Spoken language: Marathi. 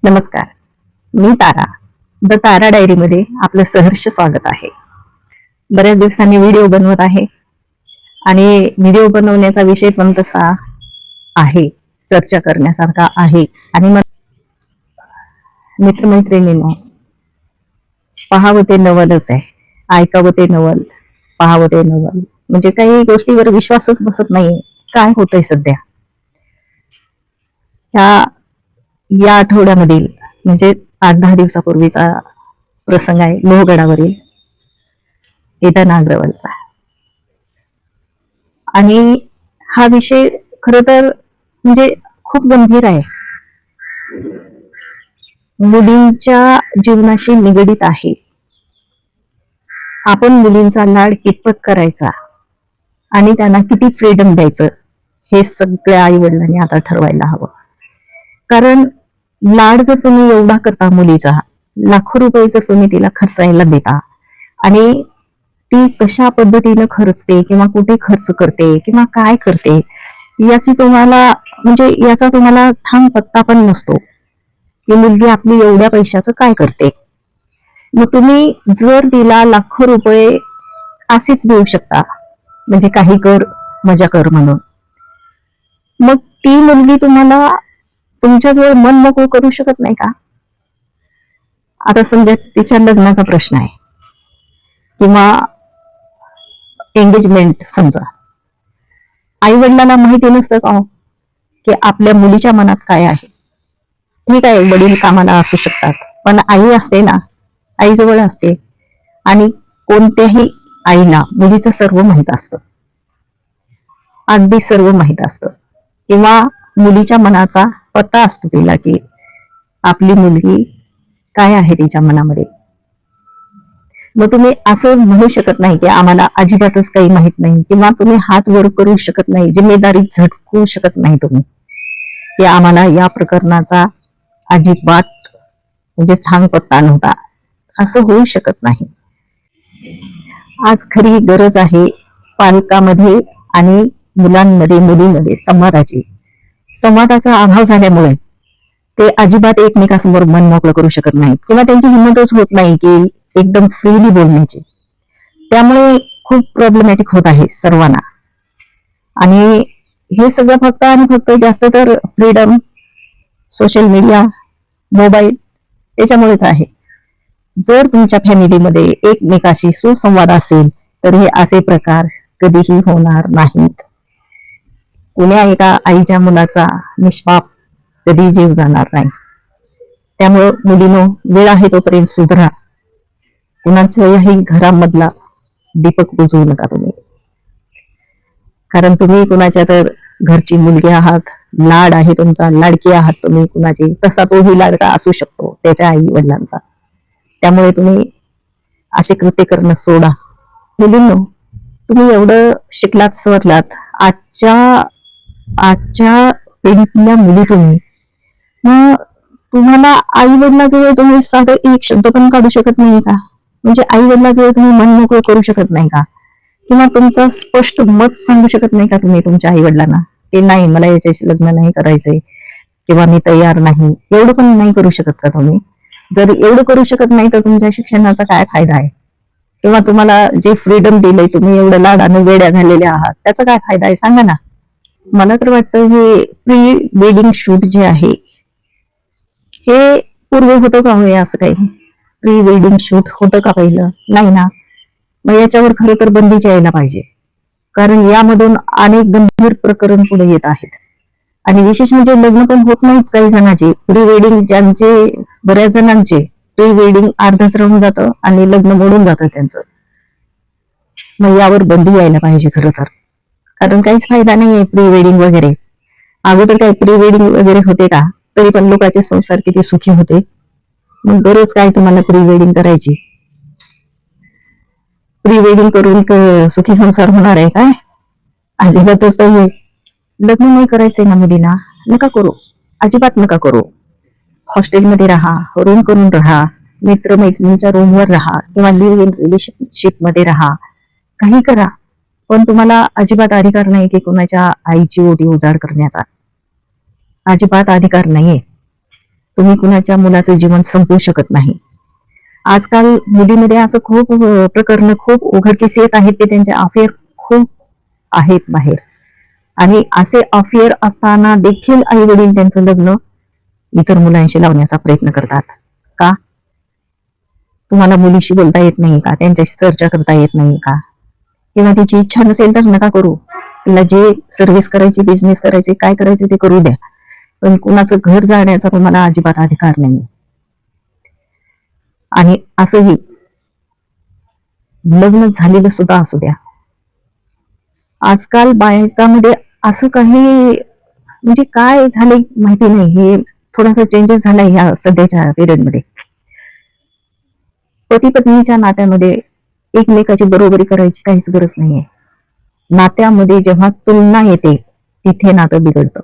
नमस्कार, मी तारा. द तारा डायरी मध्ये आपलं सहर्ष स्वागत आहे. बऱ्याच दिवसांनी व्हिडिओ बनवत आहे आणि व्हिडिओ बनवण्याचा विषय पण तसा आहे, चर्चा करण्यासारखा आहे. आणि मित्रमैत्रिणींनो, पाहावं ते नवलच आहे, ऐकावं ते नवल, पाहावं ते नवल. म्हणजे काही गोष्टीवर विश्वासच बसत नाही. काय होतंय सध्या या आठवड्यामधील, म्हणजे 8-10 दिवसापूर्वीचा प्रसंग आहे लोहगडावरील केदार नागरवलचा. आणि हा विषय खर तर म्हणजे खूप गंभीर आहे, मुलींच्या जीवनाशी निगडीत आहे. आपण मुलींचा लाड कितपत करायचा आणि त्यांना किती फ्रीडम द्यायचं, हे सगळ्या आई वडिलांनी आता ठरवायला हवं. कारण लाड जर तुम्ही एवढा करता मुलीचा, लाखो रुपये जर तुम्ही तिला खर्चायला देता आणि ती कशा पद्धतीनं खर्चते किंवा कुठे खर्च करते किंवा काय करते याची तुम्हाला म्हणजे याचा तुम्हाला थांब पत्ता पण नसतो की मुलगी आपली एवढ्या पैशाचं काय करते. मग तुम्ही जर तिला लाखो रुपये असेच देऊ शकता, म्हणजे काही कर मजा कर म्हणून, मग ती मुलगी तुम्हाला तुमच्याजवळ मन मोकळं करू शकत नाही का? आता समजा तिच्या लग्नाचा प्रश्न आहे किंवा एंगेजमेंट, समजा आई वडिलांना माहिती नसतं का की आपल्या मुलीच्या मनात काय आहे. ठीक आहे, वडील कामाला असू शकतात, पण आई असते ना, आई जवळ असते. आणि कोणत्याही आईला मुलीचं सर्व माहित असतं, अगदी सर्व माहित असतं, किंवा मुलीच्या मनाचा पत्ता असतो तिला की आपली मुलगी काय आहे तिच्या मनामध्ये. मग तुम्ही असं म्हणू शकत नाही की आम्हाला अजिबातच काही माहित नाही, किंवा तुम्ही हात वर करू शकत नाही, जिम्मेदारी झटकू शकत नाही तुम्ही की आम्हाला या प्रकरणाचा अजिबात म्हणजे थांग पत्ता नव्हता. असं होऊ शकत नाही. आज खरी गरज आहे पालकामध्ये आणि मुलांमध्ये मुलींमध्ये संवादाचा अभाव झाल्यामुळे ते अजिबात एकमेकांसमोर मन मोकळं करू शकत नाहीत, किंवा त्यांची हिंमतच होत नाही की एकदम फ्रीली बोलण्याची. त्यामुळे खूप प्रॉब्लेमॅटिक होत आहे सर्वांना. आणि हे सगळं फक्त आणि फक्त जास्त तर फ्रीडम, सोशल मीडिया, मोबाईल याच्यामुळेच आहे. जर तुमच्या फॅमिलीमध्ये एकमेकाशी सुसंवाद असेल तर हे असे प्रकार कधीही होणार नाहीत. कुण्या एका आईच्या मुलाचा निष्पाप कधी जीव जाणार नाही. त्यामुळं मुलीनो, वेळ आहे तोपर्यंत सुधरा. कुणाच्याही घरामधला दीपक बुजवू नका तुम्ही, कारण तुम्ही कुणाच्या तर घरची मुलगी आहात, लाड आहे तुमचा, लाडकी आहात तुम्ही कुणाची. तसा तोही लाडका असू शकतो त्याच्या आई वडिलांचा. त्यामुळे तुम्ही असे कृत्य करणं सोडा. मुलींनो, तुम्ही एवढं शिकलात सवरलात, आजच्या पिढीतल्या मुली तुम्ही, मग तुम्हाला आई वडिलाजवळ तुम्ही साधं एक शब्द पण काढू शकत नाही का? म्हणजे आई वडिलाजवळ तुम्ही मन मोकळं करू शकत नाही का? किंवा तुमचं स्पष्ट मत सांगू शकत नाही का तुम्ही तुमच्या आई वडिलांना की नाही, मला याच्याशी लग्न नाही करायचंय किंवा मी तयार नाही? एवढं पण नाही करू शकत का तुम्ही? जर एवढं करू शकत नाही तर तुमच्या शिक्षणाचा काय फायदा आहे? किंवा तुम्हाला जे फ्रीडम दिलंय, तुम्ही एवढं लाडाने वेड्या झालेल्या आहात, त्याचा काय फायदा आहे सांगा ना. मला तर वाटतं हे प्री वेडिंग शूट जे आहे हे पूर्वी होतं का हो? असं काही प्री वेडिंग शूट होतं का पहिलं? नाही ना. मग याच्यावर खरं तर बंदीच यायला पाहिजे, कारण यामधून अनेक गंभीर प्रकरण पुढे येत आहेत. आणि विशेष म्हणजे लग्न पण होत नाहीत काही जणांचे. प्री वेडिंग ज्यांचे, बऱ्याच जणांचे प्री वेडिंग अर्धच राहून जातं आणि लग्न मोडून जातं त्यांचं. मग यावर बंदी यायला पाहिजे खरं तर, कारण काहीच फायदा नाहीये प्री वेडिंग वगैरे. अगोदर काही प्री वेडिंग वगैरे होते का? तरी पण लोकांचे संसार किती सुखी होते. मग गरज काय तुम्हाला प्री वेडिंग करायची? प्री वेडिंग करून सुखी संसार होणार आहे काय? अजिबातच नाही. लग्न नाही करायचंय ना मुलींना, नका करू, अजिबात नका करू. हॉस्टेलमध्ये राहा, रूम करून राहा, मित्रमैत्रिणींच्या रूमवर राहा, किंवा लिव्ह इन रिलेशनशिप मध्ये राहा, काही करा. पण तुम्हाला अजिबात अधिकार नाही की कोणाच्या आईची ओटी उजाड करण्याचा. अजिबात अधिकार नाहीये. तुम्ही कुणाच्या मुलाचं जीवन संपवू शकत नाही. आजकाल मुलीमध्ये असं खूप प्रकरण खूप उघडकीस येत आहेत की त्यांचे अफेअर खूप आहेत बाहेर, आणि असे अफेअर असताना देखील आई वडील त्यांचं लग्न इतर मुलांशी लावण्याचा प्रयत्न करतात. का? तुम्हाला मुलीशी बोलता येत नाही का? त्यांच्याशी चर्चा करता येत नाही का? किंवा तिची इच्छा नसेल तर नका करू. तिला जे सर्व्हिस करायची, बिझनेस करायचे, काय करायचे ते करू द्या, पण कुणाचं घर जाण्याचा तुम्हाला अजिबात अधिकार नाही. आणि असंही लग्न झालेलं सुद्धा असू द्या, आजकाल बायकामध्ये असं काही म्हणजे काय झालंय माहिती नाही, हे थोडासा चेंजेस झालाय ह्या सध्याच्या पिरियडमध्ये. पती पत्नीच्या नात्यामध्ये एकमेकाची बरोबरी करायची काहीच गरज नाहीये. नात्यामध्ये जेव्हा तुलना येते तिथे नातं बिघडतं.